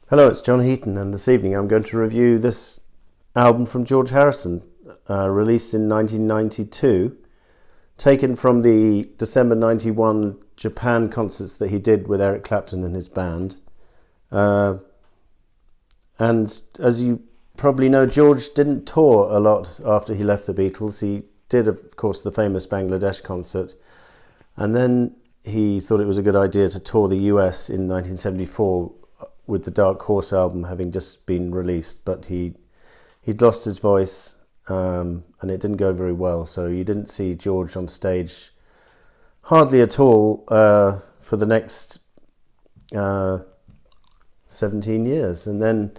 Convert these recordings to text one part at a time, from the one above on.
Hello, it's John Heaton, and this evening I'm going to review this album from George Harrison, released in 1992, taken from the December 91 Japan concerts that he did with Eric Clapton and his band. And as you probably know, George didn't tour a lot after he left the Beatles. He did, of course, the famous Bangladesh concert, and then he thought it was a good idea to tour the US in 1974 with the Dark Horse album having just been released, but he'd lost his voice, and it didn't go very well, so you didn't see George on stage hardly at all for the next 17 years. And then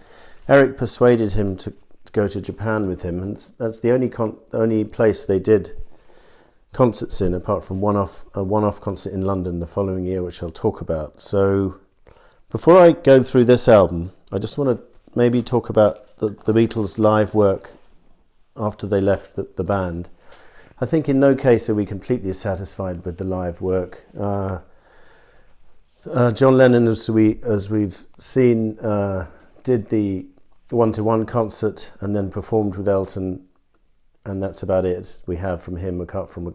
Eric persuaded him to go to Japan with him, and that's the only place they did concerts in, apart from a one-off concert in London the following year, which I'll talk about. So before I go through this album, I just want to maybe talk about the Beatles' live work after they left the band. I think in no case are we completely satisfied with the live work. John Lennon, as we've seen, did the one-to-one concert and then performed with Elton, and that's about it we have from him, apart from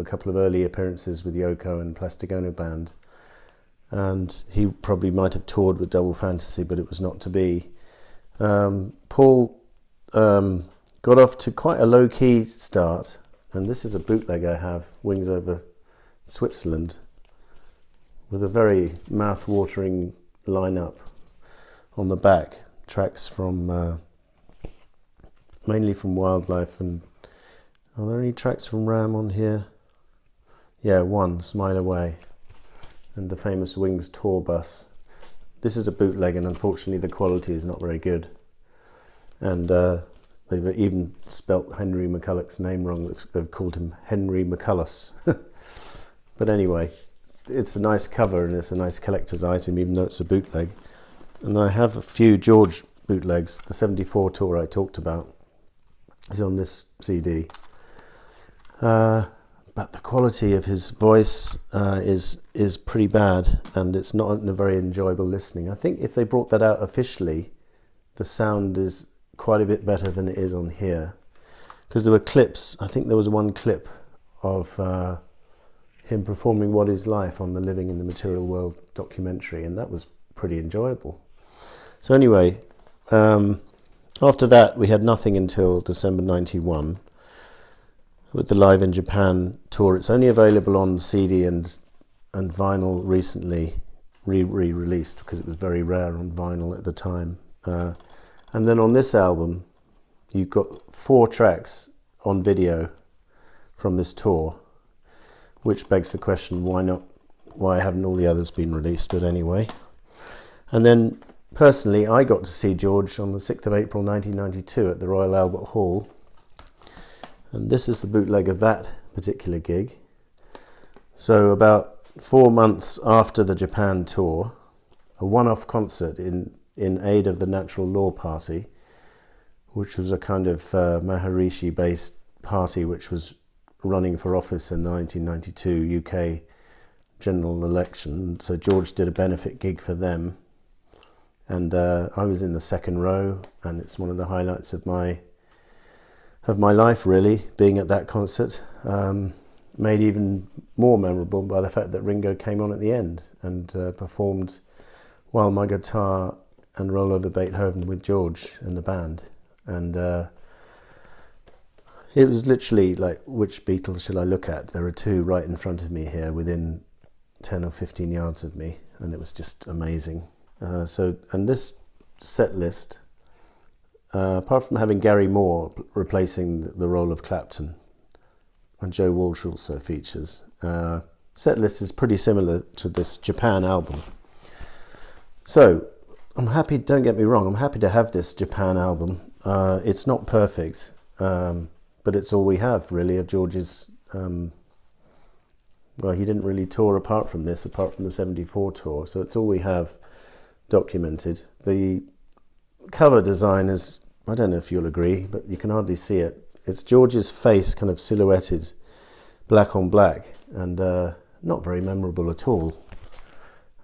a couple of early appearances with Yoko and Plastic Ono Band. And he probably might have toured with Double Fantasy, but it was not to be. Paul got off to quite a low-key start, and this is a bootleg I have, Wings Over Switzerland, with a very mouth-watering lineup on the back. Tracks from mainly from Wildlife, and are there any tracks from Ram on here? Yeah, one, Smile Away, and the famous Wings tour bus. This is a bootleg, and unfortunately the quality is not very good. And they've even spelt Henry McCulloch's name wrong. They've called him Henry McCullus. But anyway, it's a nice cover and it's a nice collector's item, even though it's a bootleg. And I have a few George bootlegs. The 74 tour I talked about is on this CD. But the quality of his voice is pretty bad, and it's not a very enjoyable listening. I think if they brought that out officially, the sound is quite a bit better than it is on here. Because there were clips, I think there was one clip of him performing What Is Life on the Living in the Material World documentary, and that was pretty enjoyable. So anyway, after that we had nothing until December 91. With the Live in Japan tour. It's only available on CD and vinyl recently, re-released, because it was very rare on vinyl at the time. And then on this album, you've got 4 tracks on video from this tour, which begs the question, why haven't all the others been released? But anyway. And then, personally, I got to see George on the 6th of April 1992 at the Royal Albert Hall. And this is the bootleg of that particular gig. So about 4 months after the Japan tour, a one-off concert in aid of the Natural Law Party, which was a kind of Maharishi-based party which was running for office in the 1992 UK general election. So George did a benefit gig for them. And I was in the second row, and it's one of the highlights of my life, really, being at that concert, made even more memorable by the fact that Ringo came on at the end and performed While My Guitar and Roll Over Beethoven with George and the band. And it was literally like, which Beatles shall I look at? There are 2 right in front of me here, within 10 or 15 yards of me, and it was just amazing. And this set list, apart from having Gary Moore replacing the role of Clapton, and Joe Walsh also features, set list is pretty similar to this Japan album. So I'm happy, don't get me wrong, I'm happy to have this Japan album. It's not perfect, but it's all we have really of George's, well, he didn't really tour apart from this, apart from the 74 tour, so it's all we have documented. The cover design is, I don't know if you'll agree, but you can hardly see it. It's George's face kind of silhouetted black on black, and not very memorable at all.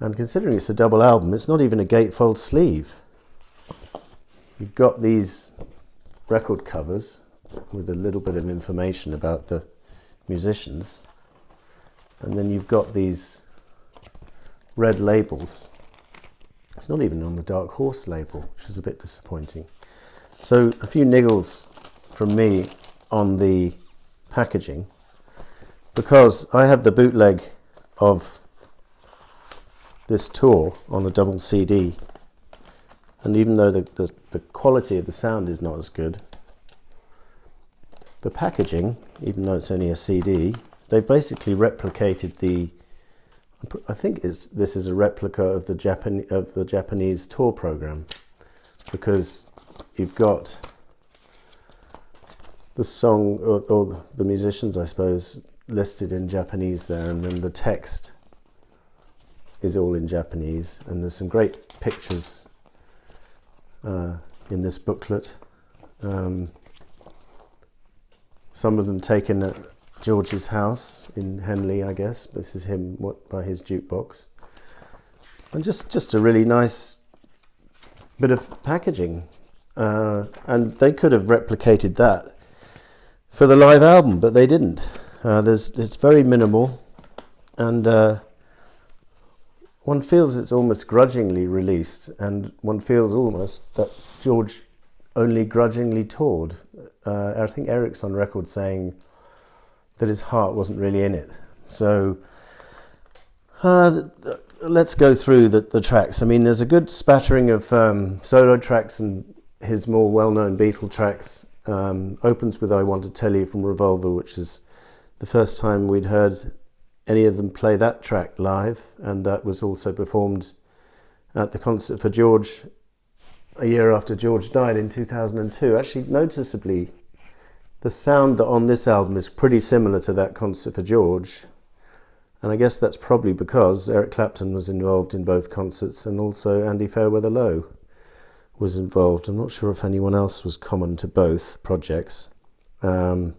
And considering it's a double album, it's not even a gatefold sleeve. you've got these record covers with a little bit of information about the musicians, and then you've got these red labels. It's not even on the Dark Horse label, which is a bit disappointing. So a few niggles from me on the packaging, because I have the bootleg of this tour on a double CD, and even though the quality of the sound is not as good, the packaging, even though it's only a CD, they've basically replicated I think this is a replica of the Japanese tour program, because you've got the song or the musicians, I suppose, listed in Japanese there, and then the text is all in Japanese, and there's some great pictures in this booklet. Some of them taken at George's house in Henley, I guess. This is him by his jukebox. And just a really nice bit of packaging. And they could have replicated that for the live album, but they didn't. It's very minimal, and one feels it's almost grudgingly released, and one feels almost that George only grudgingly toured. I think Eric's on record saying that his heart wasn't really in it. So let's go through the tracks. I mean, there's a good spattering of solo tracks and his more well-known Beatle tracks. Opens with I Want to Tell You from Revolver, which is the first time we'd heard any of them play that track live, and that was also performed at the concert for George a year after George died in 2002. Actually, noticeably, the sound that on this album is pretty similar to that concert for George, and I guess that's probably because Eric Clapton was involved in both concerts, and also Andy Fairweather Lowe was involved. I'm not sure if anyone else was common to both projects, but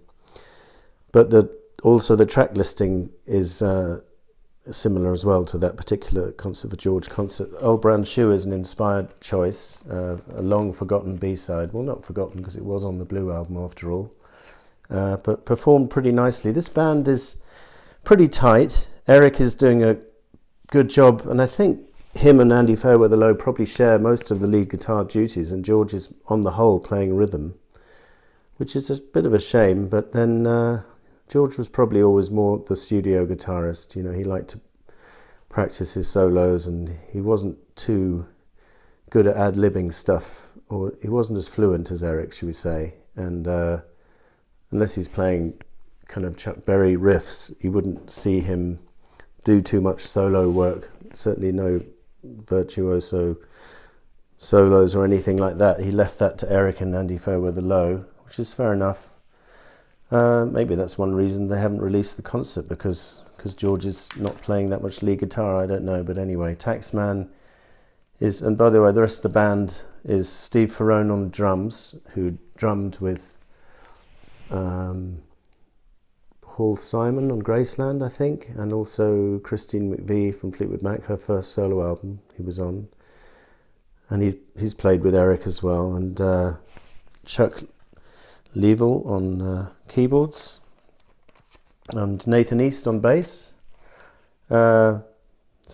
also the track listing is similar as well to that particular concert for George concert. Old Brown Shoe is an inspired choice, a long forgotten B-side. Well, not forgotten because it was on the Blue album after all, but performed pretty nicely. This band is pretty tight. Eric is doing a good job, and I think him and Andy Fairweather Lowe probably share most of the lead guitar duties, and George is on the whole playing rhythm, which is a bit of a shame. But then George was probably always more the studio guitarist. You know, he liked to practice his solos, and he wasn't too good at ad-libbing stuff, or he wasn't as fluent as Eric, should we say. And unless he's playing kind of Chuck Berry riffs, you wouldn't see him do too much solo work. Certainly no virtuoso solos or anything like that. He left that to Eric and Andy Fairweather Lowe, which is fair enough. Maybe that's one reason they haven't released the concert, because George is not playing that much lead guitar. I don't know, but anyway, Taxman is, and by the way, the rest of the band is Steve Ferrone on drums, who drummed with Paul Simon on Graceland, I think, and also Christine McVie from Fleetwood Mac, her first solo album he was on, and he's played with Eric as well, and Chuck Leavell on keyboards, and Nathan East on bass. So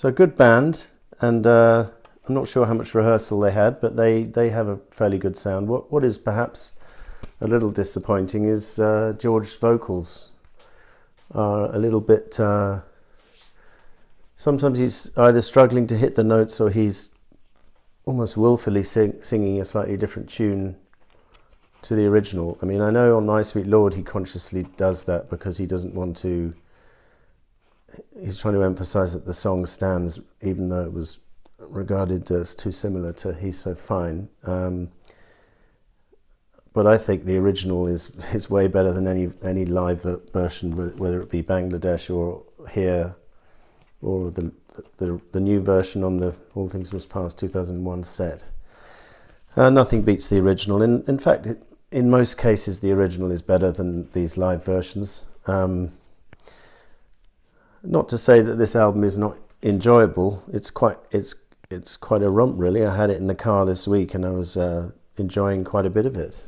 a good band, and I'm not sure how much rehearsal they had, but they have a fairly good sound. What is perhaps a little disappointing is George's vocals are a little bit... sometimes he's either struggling to hit the notes, or he's almost willfully singing a slightly different tune to the original. I mean, I know on My Sweet Lord he consciously does that because he doesn't want to... He's trying to emphasise that the song stands, even though it was regarded as too similar to He's So Fine. But I think the original is way better than any live version, whether it be Bangladesh or here, or the new version on the All Things Must Pass 2001 set. Nothing beats the original. In fact, in most cases, the original is better than these live versions. Not to say that this album is not enjoyable. It's quite a romp, really. I had it in the car this week, and I was enjoying quite a bit of it.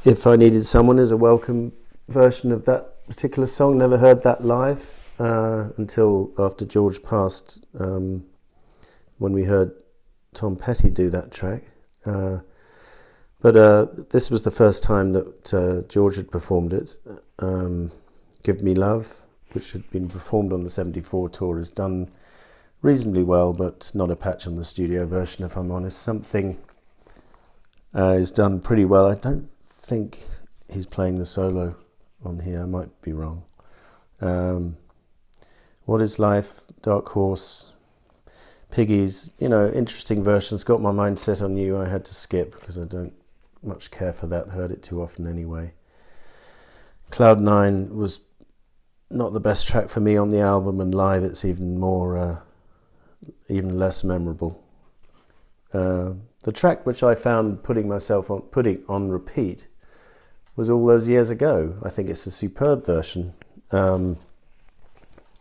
If I Needed Someone is a welcome version of that particular song. Never heard that live until after George passed, when we heard Tom Petty do that track. But this was the first time that George had performed it. Give Me Love, which had been performed on the 74 tour, is done reasonably well, but not a patch on the studio version, if I'm honest. Something is done pretty well. I don't think he's playing the solo on here. I might be wrong. What Is Life, Dark Horse, Piggies, interesting versions. Got My Mind Set on You, I had to skip because I don't much care for that. Heard it too often anyway. Cloud 9 was not the best track for me on the album, and live it's even less memorable. The track which I found putting on repeat was all those years ago. I think it's a superb version,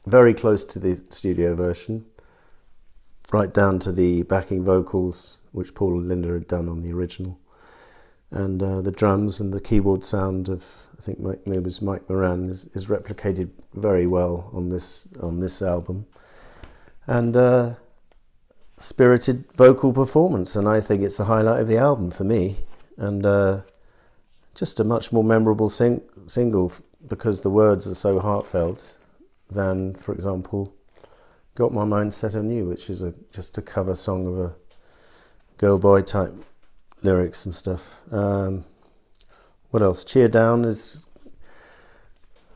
very close to the studio version, right down to the backing vocals which Paul and Linda had done on the original, and the drums and the keyboard sound of, I think it was Mike Moran, is replicated very well on this album, and spirited vocal performance, and I think it's the highlight of the album for me, and just a much more memorable single because the words are so heartfelt than, for example, Got My Mind Set on You, which is just a cover song of a girl-boy type lyrics and stuff. What else? Cheer Down is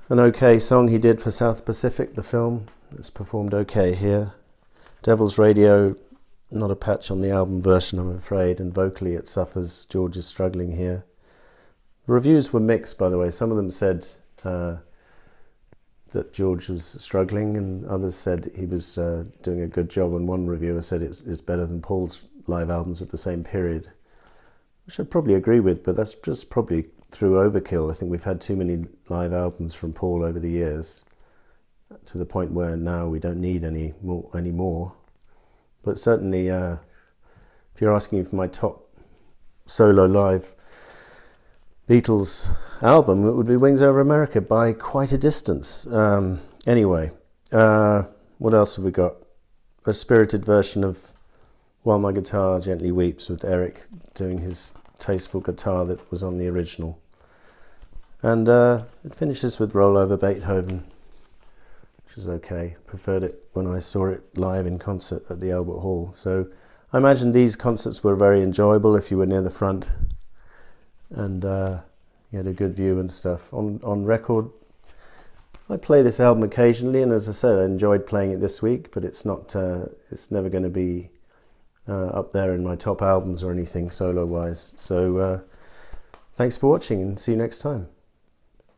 an okay song he did for South Pacific, the film. It's performed okay here. Devil's Radio, not a patch on the album version, I'm afraid, and vocally it suffers. George is struggling here. The reviews were mixed, by the way. Some of them said that George was struggling, and others said he was doing a good job, and one reviewer said it's better than Paul's live albums of the same period, which I'd probably agree with, but that's just probably through overkill. I think we've had too many live albums from Paul over the years, to the point where now we don't need any more. But certainly, if you're asking for my top solo live Beatles album, it would be Wings Over America by quite a distance. Anyway, what else have we got? A spirited version of While My Guitar Gently Weeps, with Eric doing his tasteful guitar that was on the original. And it finishes with Roll Over Beethoven, which is okay. Preferred it when I saw it live in concert at the Albert Hall. So I imagine these concerts were very enjoyable if you were near the front, and you had a good view and stuff. On record, I play this album occasionally, and as I said, I enjoyed playing it this week, but it's never going to be up there in my top albums or anything solo-wise. So thanks for watching, and see you next time.